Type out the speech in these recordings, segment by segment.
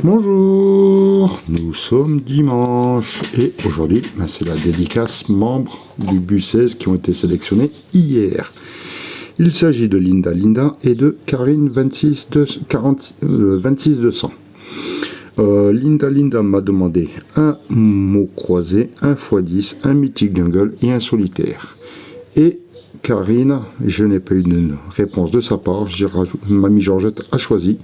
Bonjour, nous sommes dimanche et aujourd'hui c'est la dédicace membres du bus 16 qui ont été sélectionnés hier. Il s'agit de Linda et de Karine 26200. Linda m'a demandé un mot croisé, un x10, un mythique jungle et un solitaire. Et Karine, je n'ai pas eu de réponse de sa part, Mamie Georgette a choisi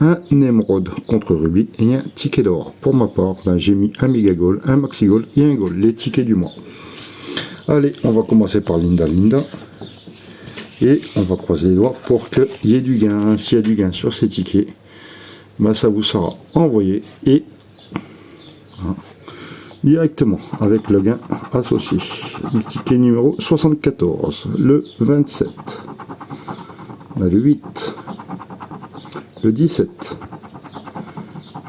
un Nemrod contre Ruby et un ticket d'or. Pour ma part, j'ai mis un Mega Goal, un Maxi Goal et un Goal, les tickets du mois. Allez, on va commencer par Linda. Et on va croiser les doigts pour qu'il y ait du gain. S'il y a du gain sur ces tickets, ça vous sera envoyé et directement avec le gain associé. Le ticket numéro 74, le 27, le 8, le 17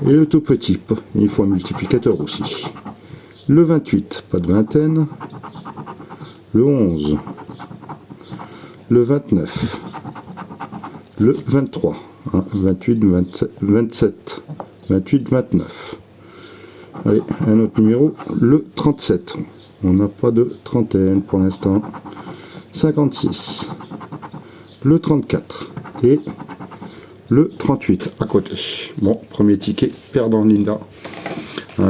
et le tout petit, il faut un multiplicateur aussi. Le 28, pas de vingtaine, le 11, le 29, le 23, 28, 27, 28, 29. Allez, un autre numéro, le 37. On n'a pas de trentaine pour l'instant. 56, le 34 et le 38 à côté. Bon, premier ticket, perdant Linda.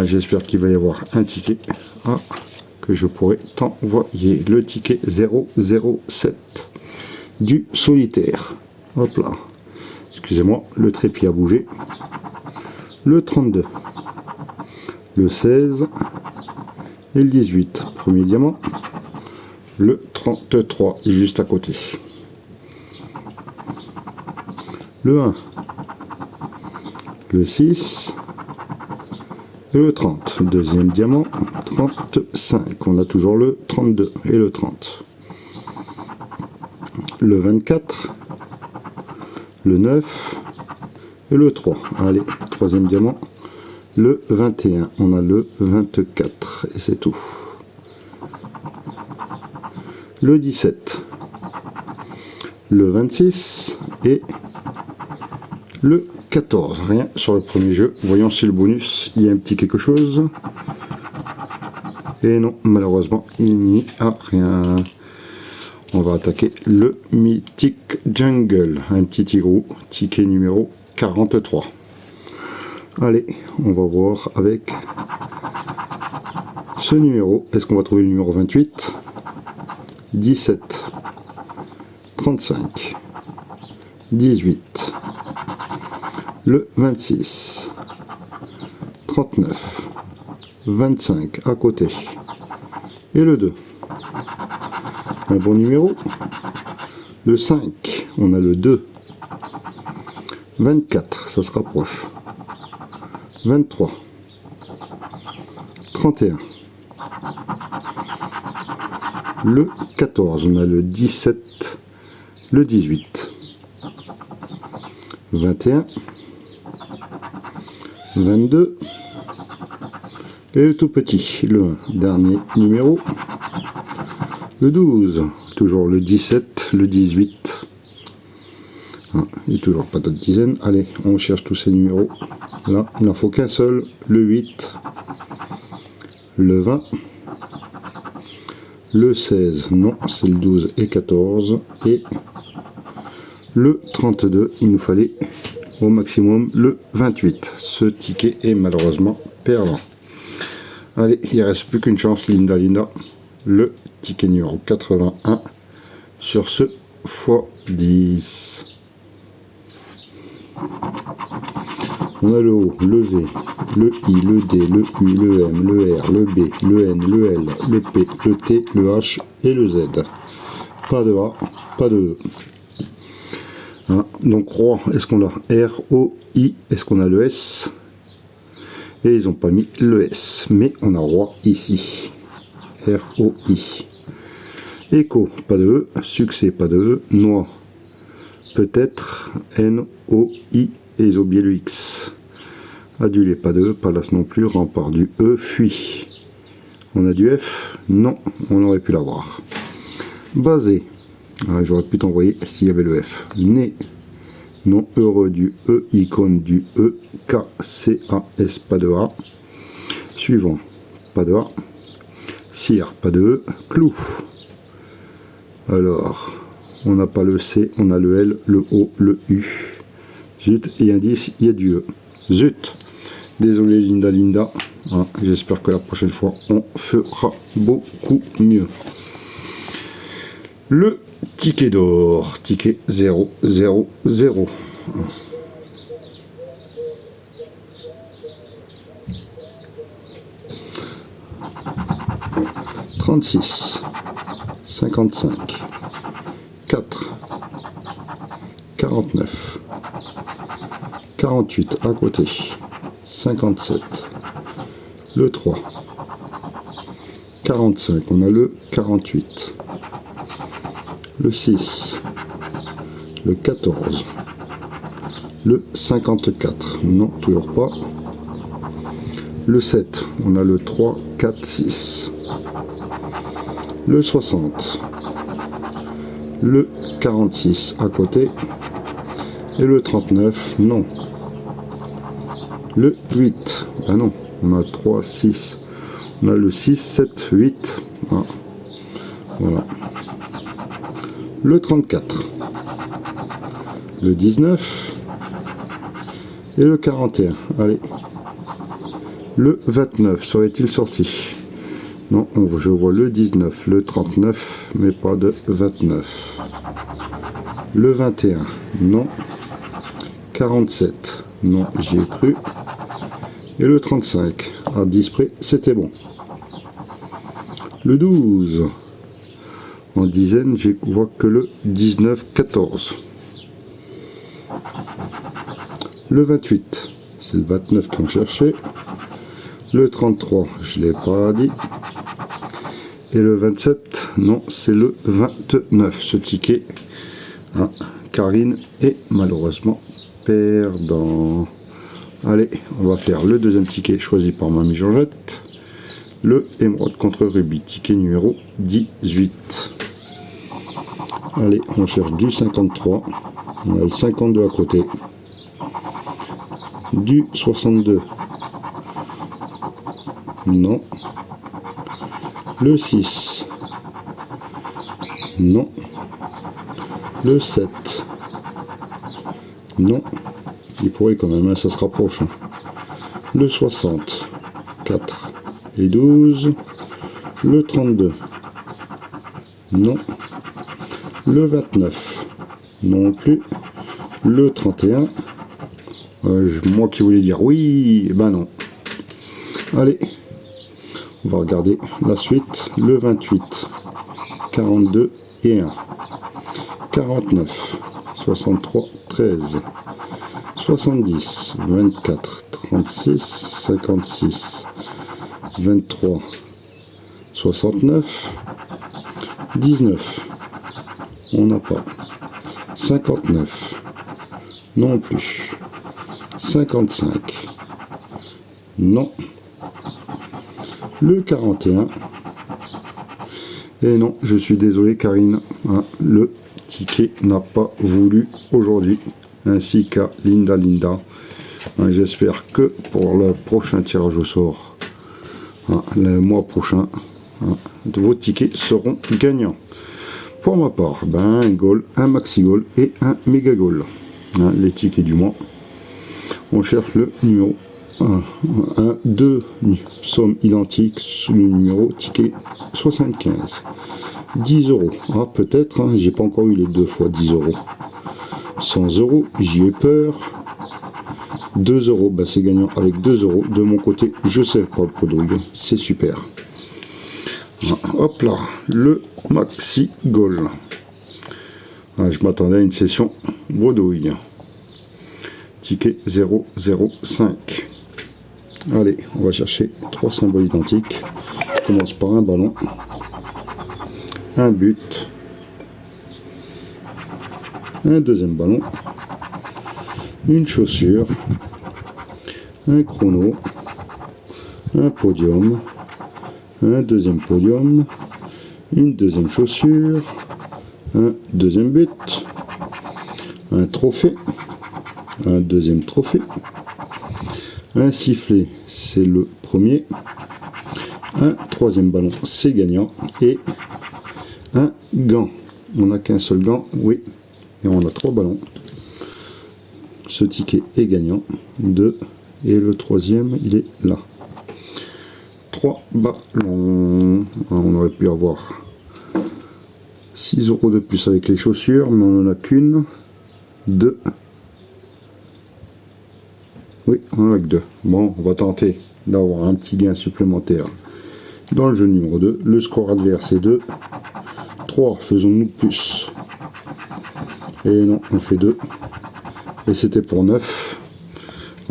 J'espère qu'il va y avoir un ticket que je pourrai t'envoyer. Le ticket 007 du solitaire. Hop là. Excusez-moi, le trépied a bougé. Le 32. Le 16. Et le 18. Premier diamant. Le 33, juste à côté. Le 1, le 6, et le 30. Deuxième diamant, 35. On a toujours le 32 et le 30. Le 24, le 9 et le 3. Allez, troisième diamant, le 21. On a le 24 et c'est tout. Le 17, le 26 et le 14, rien sur le premier jeu. Voyons si le bonus, il y a un petit quelque chose. Et non, malheureusement, il n'y a rien. On va attaquer le mythique jungle. Un petit tigrou, ticket numéro 43. Allez, on va voir avec ce numéro. Est-ce qu'on va trouver le numéro 28, 17, 35, 18, le 26, 39, 25 à côté et le 2. Un bon numéro. Le 5, on a le 2. 24, ça se rapproche. 23, 31. Le 14, on a le 17, le 18. 21, 22 et le tout petit, le 1, dernier numéro, le 12, toujours le 17, le 18, et toujours pas d'autres dizaines. Allez, on cherche tous ces numéros, là il n'en faut qu'un seul, le 8, le 20, le 16, non c'est le 12 et 14, et le 32, il nous fallait au maximum le 28. Ce ticket est malheureusement perdant. Allez, il ne reste plus qu'une chance, Linda. Le ticket numéro 81 sur ce x10. On a le O, le V, le I, le D, le U, le M, le R, le B, le N, le L, le P, le T, le H et le Z. Pas de A, pas de E. Donc roi, est-ce qu'on a R, O, I, est-ce qu'on a le S? Et ils n'ont pas mis le S, mais on a roi ici. R, O, I. Écho, pas de E. Succès, pas de E. Noix, peut-être. N, O, I, et ils ont oublié le X. Adulé, pas de E. Palace non plus. Rempart du E. Fuit. On a du F? Non, on aurait pu l'avoir. Basé. J'aurais pu t'envoyer s'il y avait le F. Né. Non heureux du E, icône du E, K, C, A, S, pas de A. Suivant, pas de A. Cire, pas de E. Clou. Alors, on n'a pas le C, on a le L, le O, le U. Zut, et indice, il y a du E. Zut. Désolé Linda. Ah, j'espère que la prochaine fois, on fera beaucoup mieux. Le ticket d'or, ticket 0, 0, 0. 36, 55, 4, 49, 48 à côté, 57, le 3, 45, on a le 48, le 6, le 14, le 54, non, toujours pas, le 7, on a le 3, 4, 6, le 60, le 46 à côté, et le 39, non, le 8, ah non, on a 3, 6, on a le 6, 7, 8, ah, voilà, le 34, le 19, et le 41, allez, le 29, serait-il sorti? Non, je vois le 19, le 39, mais pas de 29. Le 21, non. 47, non, j'y ai cru. Et le 35, à 10 près, c'était bon. Le 12, en dizaines, je vois que le 19, 14. Le 28, c'est le 29 qu'on cherchait. Le 33, je ne l'ai pas dit. Et le 27, non, c'est le 29, ce ticket. Ah, Karine est malheureusement perdant. Allez, on va faire le deuxième ticket choisi par Mamie Georgette. Le émeraude contre rubis, ticket numéro 18. Allez, on cherche du 53. On a le 52 à côté. Du 62. Non. Le 6. Non. Le 7. Non. Il pourrait quand même, hein, ça se rapproche. Hein. Le 60. 4 et 12. Le 32. Non. Le 29. Non plus. Le 31. Moi qui voulais dire oui, ben non. Allez. On va regarder la suite. Le 28, 42 et 1. 49, 63, 13. 70, 24, 36, 56, 23, 69, 19. On n'a pas. 59. Non plus. 55. Non. Le 41. Et non, je suis désolé Karine, hein, le ticket n'a pas voulu aujourd'hui, ainsi qu'à Linda. Hein, j'espère que pour le prochain tirage au sort, hein, le mois prochain, hein, vos tickets seront gagnants. Pour ma part, ben, un goal, un maxi goal et un méga goal. Hein, les tickets du mois. On cherche le numéro 2 sommes identiques sous le numéro ticket 75. 10 euros. Ah, peut-être, hein, j'ai pas encore eu les 2 fois 10 euros. 100 euros, j'y ai peur. 2 euros, bah c'est gagnant avec 2 euros. De mon côté, je sais pas le podouille, c'est super. Hop là, le maxi goal. Ah, je m'attendais à une session bredouille. Ticket 005. Allez, on va chercher 3 symboles identiques. On commence par un ballon, un but, un deuxième ballon, une chaussure, un chrono, un podium, un deuxième podium, une deuxième chaussure, un deuxième but, un trophée, un deuxième trophée. Un sifflet, c'est le premier. Un troisième ballon, c'est gagnant. Et un gant. On n'a qu'un seul gant, oui. Et on a 3 ballons. Ce ticket est gagnant. 2. Et le troisième, il est là. 3 ballons. On aurait pu avoir 6 € de plus avec les chaussures, mais on n'en a qu'une. 2. Oui, on en a que 2. Bon, on va tenter d'avoir un petit gain supplémentaire dans le jeu numéro 2. Le score adverse est 2. 3, faisons-nous plus. Et non, on fait 2. Et c'était pour 9.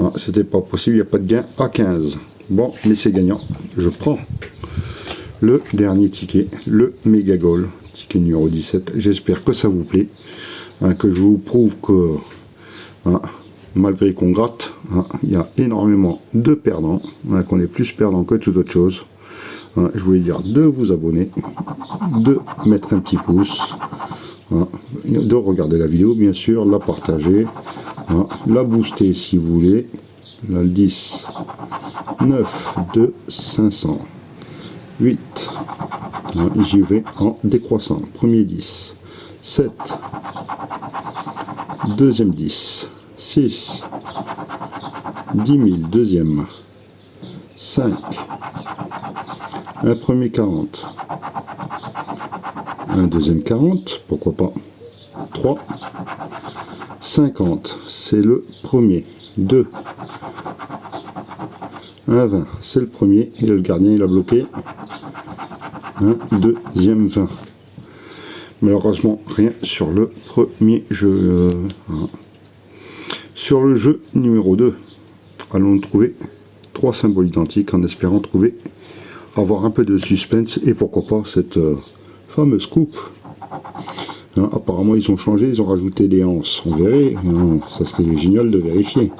Ah, c'était pas possible, il n'y a pas de gain à 15. Bon, mais c'est gagnant. Je prends le dernier ticket, le méga goal, ticket numéro 17. J'espère que ça vous plaît, hein, que je vous prouve que malgré qu'on gratte, il y a énormément de perdants, qu'on est plus perdant que toute autre chose. Je voulais dire de vous abonner, de mettre un petit pouce, de regarder la vidéo bien sûr, la partager, la booster si vous voulez. Là, le 10, 9, 2, 500, 8, j'y vais en décroissant, premier 10, 7, deuxième 10, 6, 10 000, deuxième, 5, un premier 40, un deuxième 40, pourquoi pas, 3, 50, c'est le premier, 2, un 20, c'est le premier, et le gardien il a bloqué, un deuxième 20. Malheureusement, rien sur le premier jeu. Sur le jeu numéro 2, allons trouver 3 symboles identiques en espérant trouver, avoir un peu de suspense et pourquoi pas cette fameuse coupe. Apparemment, ils ont changé, ils ont rajouté des anses. On verrait, ça serait génial de vérifier.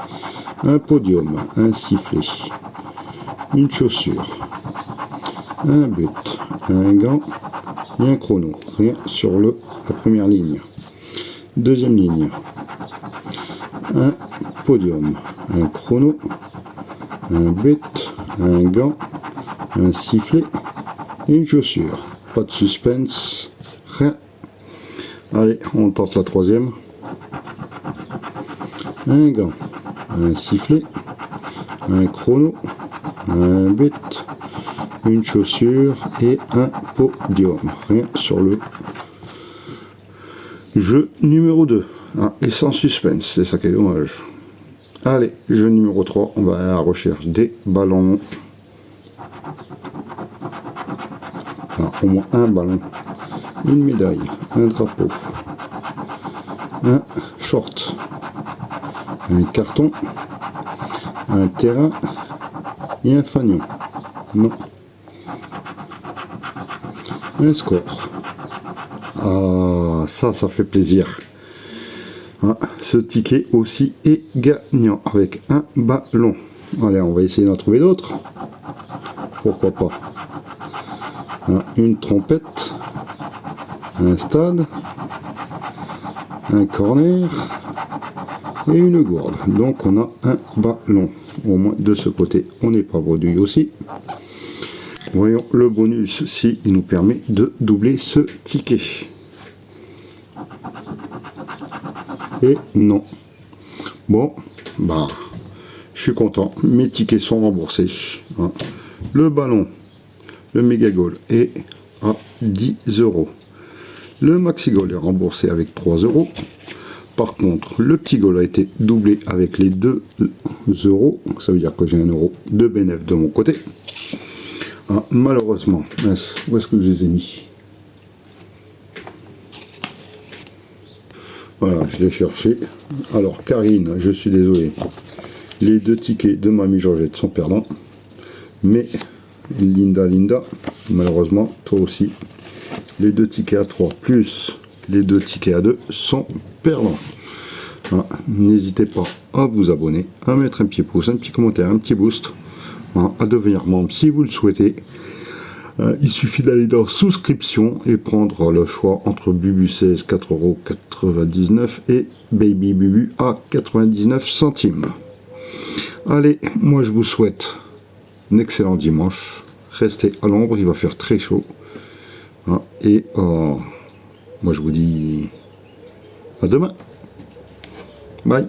Un podium, un sifflet, une chaussure, un but, un gant et un chrono. Rien sur la première ligne. Deuxième ligne, un podium, un chrono, un but, un gant, un sifflet et une chaussure. Pas de suspense, rien. Allez, on tente la troisième. Un gant, un sifflet, un chrono, un but, une chaussure et un podium. Rien sur le jeu numéro 2. Et sans suspense, c'est ça qui est dommage. Allez, jeu numéro 3, on va à la recherche des ballons. Au moins un ballon, une médaille, un drapeau, un short, un carton, un terrain et un fanion. Non. Un score. Ah, ça fait plaisir. Ce ticket aussi est gagnant avec un ballon. Allez, on va essayer d'en trouver d'autres. Pourquoi pas. Une trompette, un stade, un corner et une gourde. Donc on a un ballon. Au moins de ce côté, on n'est pas bredouille aussi. Voyons le bonus si il nous permet de doubler ce ticket. Et non. Bon, je suis content. Mes tickets sont remboursés. Le ballon, le méga goal est à 10 €. Le maxi goal est remboursé avec 3 €. Par contre, le petit goal a été doublé avec les 2 €. Ça veut dire que j'ai 1 € de bénéfice de mon côté. Malheureusement, où est-ce que je les ai mis? Voilà, je l'ai cherché. Alors, Karine, je suis désolé. Les 2 tickets de Mamie Georgette sont perdants. Mais Linda, malheureusement, toi aussi, les 2 tickets à 3 plus les 2 tickets à 2 sont perdants. N'hésitez pas à vous abonner, à mettre un petit pouce, un petit commentaire, un petit boost, à devenir membre si vous le souhaitez, Il suffit d'aller dans souscription et prendre le choix entre Bubu 16 4,99 € et Baby Bubu à 99 centimes. Allez, moi je vous souhaite un excellent dimanche. Restez à l'ombre, il va faire très chaud. Et moi je vous dis à demain. Bye.